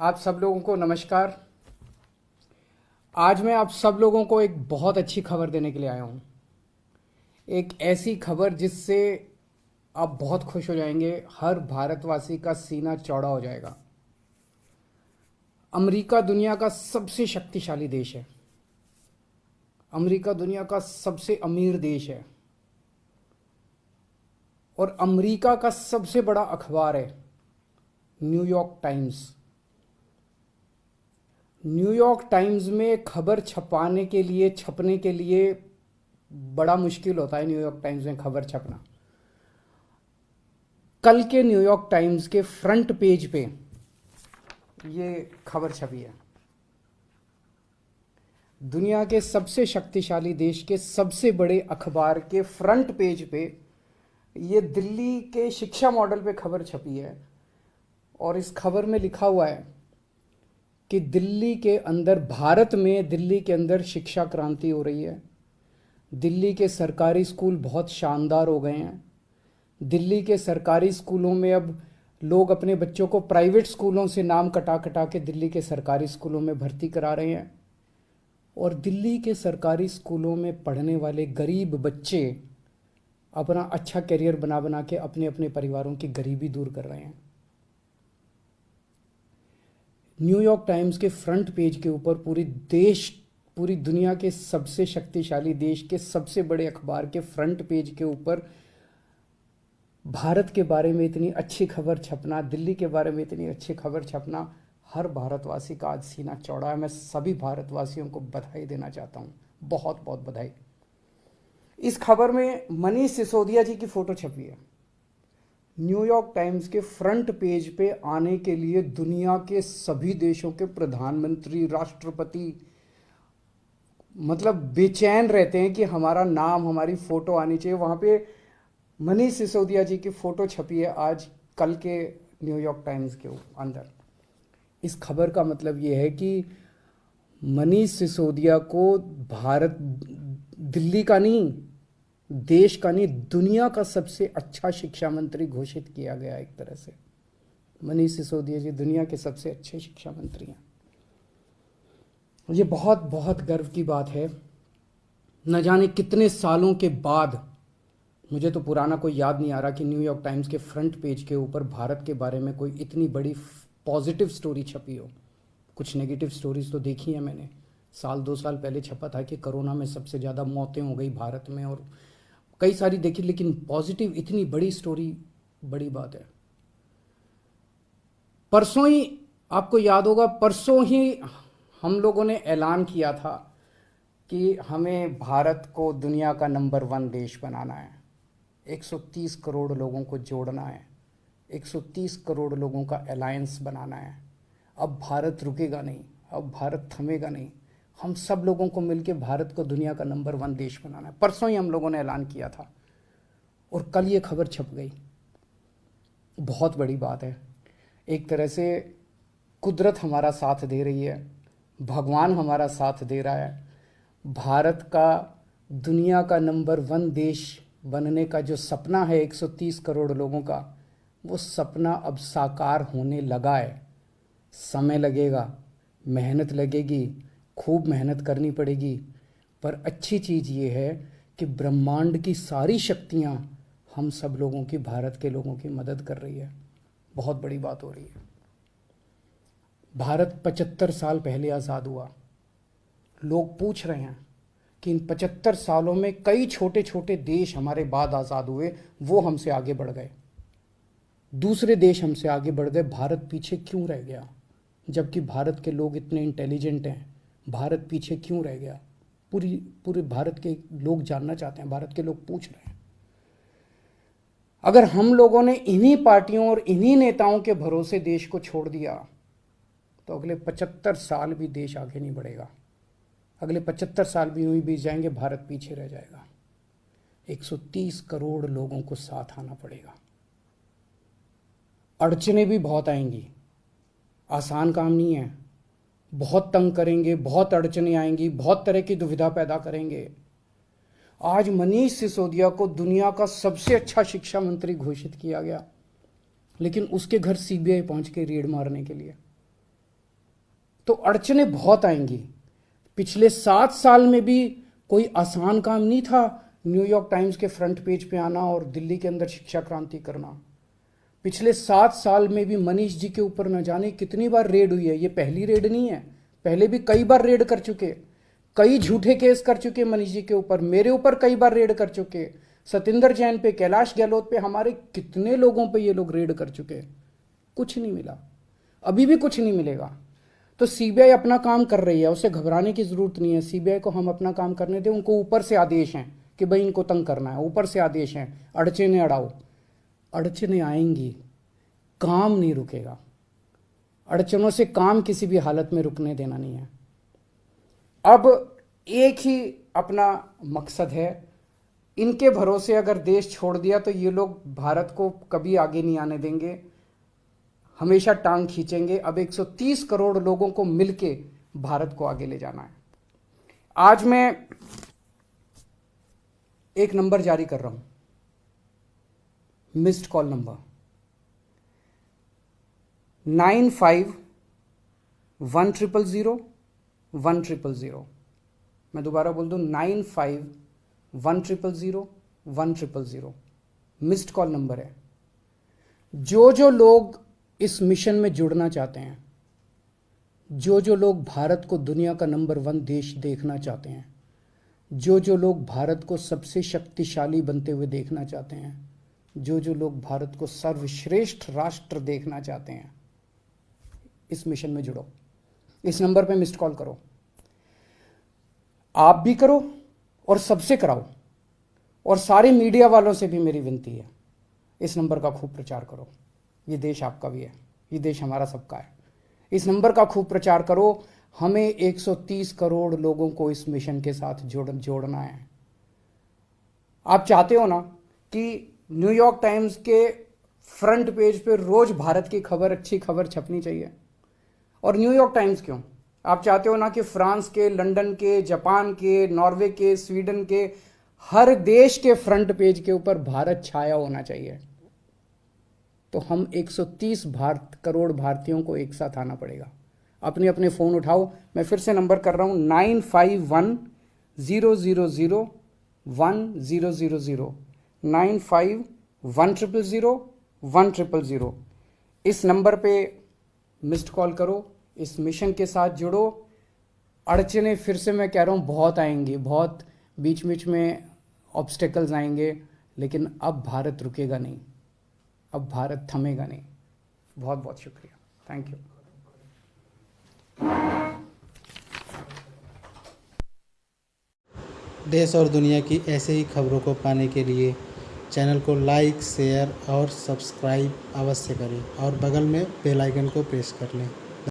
आप सब लोगों को नमस्कार। आज मैं आप सब लोगों को एक बहुत अच्छी खबर देने के लिए आया हूँ। एक ऐसी खबर जिससे आप बहुत खुश हो जाएंगे, हर भारतवासी का सीना चौड़ा हो जाएगा। अमेरिका दुनिया का सबसे शक्तिशाली देश है। अमेरिका दुनिया का सबसे अमीर देश है और अमेरिका का सबसे बड़ा अखबार है न्यूयॉर्क टाइम्स। न्यूयॉर्क टाइम्स में खबर छपने के लिए बड़ा मुश्किल होता है। न्यूयॉर्क टाइम्स में खबर छपना, कल के न्यूयॉर्क टाइम्स के फ्रंट पेज पे ये खबर छपी है। दुनिया के सबसे शक्तिशाली देश के सबसे बड़े अखबार के फ्रंट पेज पे ये दिल्ली के शिक्षा मॉडल पे खबर छपी है और इस खबर में लिखा हुआ है कि भारत में दिल्ली के अंदर शिक्षा क्रांति हो रही है। दिल्ली के सरकारी स्कूल बहुत शानदार हो गए हैं। दिल्ली के सरकारी स्कूलों में अब लोग अपने बच्चों को प्राइवेट स्कूलों से नाम कटा कटा के दिल्ली के सरकारी स्कूलों में भर्ती करा रहे हैं और दिल्ली के सरकारी स्कूलों में पढ़ने वाले गरीब बच्चे अपना अच्छा करियर बना बना के अपने अपने परिवारों की गरीबी दूर कर रहे हैं। न्यूयॉर्क टाइम्स के फ्रंट पेज के ऊपर पूरी दुनिया के सबसे शक्तिशाली देश के सबसे बड़े अखबार के फ्रंट पेज के ऊपर भारत के बारे में इतनी अच्छी खबर छपना, दिल्ली के बारे में इतनी अच्छी खबर छपना, हर भारतवासी का आज सीना चौड़ा है। मैं सभी भारतवासियों को बधाई देना चाहता हूँ, बहुत बहुत बधाई। इस खबर में मनीष सिसोदिया जी की फोटो छपी है। न्यूयॉर्क टाइम्स के फ्रंट पेज पे आने के लिए दुनिया के सभी देशों के प्रधानमंत्री, राष्ट्रपति मतलब बेचैन रहते हैं कि हमारा नाम, हमारी फोटो आनी चाहिए। वहाँ पे मनीष सिसोदिया जी की फोटो छपी है आज कल के न्यूयॉर्क टाइम्स के अंदर। इस खबर का मतलब ये है कि मनीष सिसोदिया को भारत, दिल्ली का नहीं, देश का नहीं, दुनिया का सबसे अच्छा शिक्षा मंत्री घोषित किया गया। एक तरह से मनीष सिसोदिया जी दुनिया के सबसे अच्छे शिक्षा मंत्री हैं। ये बहुत बहुत गर्व की बात है। न जाने कितने सालों के बाद, मुझे तो पुराना कोई याद नहीं आ रहा कि न्यूयॉर्क टाइम्स के फ्रंट पेज के ऊपर भारत के बारे में कोई इतनी बड़ी पॉजिटिव स्टोरी छपी हो। कुछ नेगेटिव स्टोरीज तो देखी है मैंने। 1-2 साल पहले छपा था कि कोरोना में सबसे ज़्यादा मौतें हो गई भारत में और कई सारी देखी, लेकिन पॉजिटिव इतनी बड़ी स्टोरी बड़ी बात है। परसों ही, आपको याद होगा, परसों ही हम लोगों ने ऐलान किया था कि हमें भारत को दुनिया का नंबर 1 देश बनाना है। 130 करोड़ लोगों को जोड़ना है, 130 करोड़ लोगों का अलायंस बनाना है। अब भारत रुकेगा नहीं, अब भारत थमेगा नहीं। हम सब लोगों को मिलकर भारत को दुनिया का नंबर 1 देश बनाना है। परसों ही हम लोगों ने ऐलान किया था और कल ये खबर छप गई। बहुत बड़ी बात है। एक तरह से कुदरत हमारा साथ दे रही है, भगवान हमारा साथ दे रहा है। भारत का दुनिया का नंबर 1 देश बनने का जो सपना है 130 करोड़ लोगों का, वो सपना अब साकार होने लगा है। समय लगेगा, मेहनत लगेगी, खूब मेहनत करनी पड़ेगी, पर अच्छी चीज़ ये है कि ब्रह्मांड की सारी शक्तियाँ हम सब लोगों की, भारत के लोगों की मदद कर रही है। बहुत बड़ी बात हो रही है। भारत 75 साल पहले आज़ाद हुआ। लोग पूछ रहे हैं कि इन 75 सालों में कई छोटे छोटे देश हमारे बाद आज़ाद हुए, वो हमसे आगे बढ़ गए, दूसरे देश हमसे आगे बढ़ गए, भारत पीछे क्यों रह गया? जबकि भारत के लोग इतने इंटेलिजेंट हैं, भारत पीछे क्यों रह गया? पूरे भारत के लोग जानना चाहते हैं, भारत के लोग पूछ रहे हैं। अगर हम लोगों ने इन्हीं पार्टियों और इन्हीं नेताओं के भरोसे देश को छोड़ दिया तो अगले 75 साल भी देश आगे नहीं बढ़ेगा। अगले 75 साल भी यूं ही बीत जाएंगे, भारत पीछे रह जाएगा। 130 करोड़ लोगों को साथ आना पड़ेगा। अड़चने भी बहुत आएंगी, आसान काम नहीं है। बहुत तंग करेंगे, बहुत अड़चने आएंगी, बहुत तरह की दुविधा पैदा करेंगे। आज मनीष सिसोदिया को दुनिया का सबसे अच्छा शिक्षा मंत्री घोषित किया गया, लेकिन उसके घर सीबीआई पहुंच के रेड मारने के लिए। तो अड़चने बहुत आएंगी। पिछले 7 साल में भी कोई आसान काम नहीं था न्यूयॉर्क टाइम्स के फ्रंट पेज पे आना और दिल्ली के अंदर शिक्षा क्रांति करना। पिछले 7 साल में भी मनीष जी के ऊपर न जाने कितनी बार रेड हुई है। ये पहली रेड नहीं है, पहले भी कई बार रेड कर चुके, कई झूठे केस कर चुके मनीष जी के ऊपर, मेरे ऊपर कई बार रेड कर चुके, सतिंदर जैन पे, कैलाश गहलोत पे, हमारे कितने लोगों पे ये लोग रेड कर चुके, कुछ नहीं मिला, अभी भी कुछ नहीं मिलेगा। तो सीबीआई अपना काम कर रही है, उसे घबराने की जरूरत नहीं है। सीबीआई को हम अपना काम करने दें। उनको ऊपर से आदेश हैं कि भाई इनको तंग करना है, ऊपर से आदेश हैं, अड़चने अड़ाओ। अड़चने आएंगी, काम नहीं रुकेगा। अड़चनों से काम किसी भी हालत में रुकने देना नहीं है। अब एक ही अपना मकसद है, इनके भरोसे अगर देश छोड़ दिया तो ये लोग भारत को कभी आगे नहीं आने देंगे, हमेशा टांग खींचेंगे। अब 130 करोड़ लोगों को मिलके भारत को आगे ले जाना है। आज मैं एक नंबर जारी कर रहा हूं, मिस्ड कॉल नंबर 9510001000। मैं दोबारा बोल दूं, 9510001000 मिस्ड कॉल नंबर है। जो लोग इस मिशन में जुड़ना चाहते हैं, जो लोग भारत को दुनिया का नंबर 1 देश देखना चाहते हैं, जो लोग भारत को सबसे शक्तिशाली बनते हुए देखना चाहते हैं, जो लोग भारत को सर्वश्रेष्ठ राष्ट्र देखना चाहते हैं, इस मिशन में जुड़ो। इस नंबर पे मिस्ड कॉल करो, आप भी करो और सबसे कराओ। और सारे मीडिया वालों से भी मेरी विनती है, इस नंबर का खूब प्रचार करो। ये देश आपका भी है, ये देश हमारा सबका है। इस नंबर का खूब प्रचार करो। हमें 130 करोड़ लोगों को इस मिशन के साथ जोड़ना है। आप चाहते हो ना कि न्यूयॉर्क टाइम्स के फ्रंट पेज पे रोज भारत की खबर, अच्छी खबर छपनी चाहिए। और न्यूयॉर्क टाइम्स क्यों, आप चाहते हो ना कि फ्रांस के, लंदन के, जापान के, नॉर्वे के, स्वीडन के, हर देश के फ्रंट पेज के ऊपर भारत छाया होना चाहिए। तो हम 130 करोड़ भारतीयों को एक साथ आना पड़ेगा। अपने अपने फ़ोन उठाओ, मैं फिर से नंबर कर रहा हूँ, 9510001000 9510001000। इस नंबर पे मिस्ड कॉल करो, इस मिशन के साथ जुड़ो। अड़चने फिर से मैं कह रहा हूँ बहुत आएंगी, बहुत बीच बीच में ऑब्स्टेकल्स आएंगे, लेकिन अब भारत रुकेगा नहीं, अब भारत थमेगा नहीं। बहुत बहुत शुक्रिया, थैंक यू। देश और दुनिया की ऐसे ही खबरों को पाने के लिए चैनल को लाइक, शेयर और सब्सक्राइब अवश्य करें और बगल में बेल आइकन को प्रेस कर लें।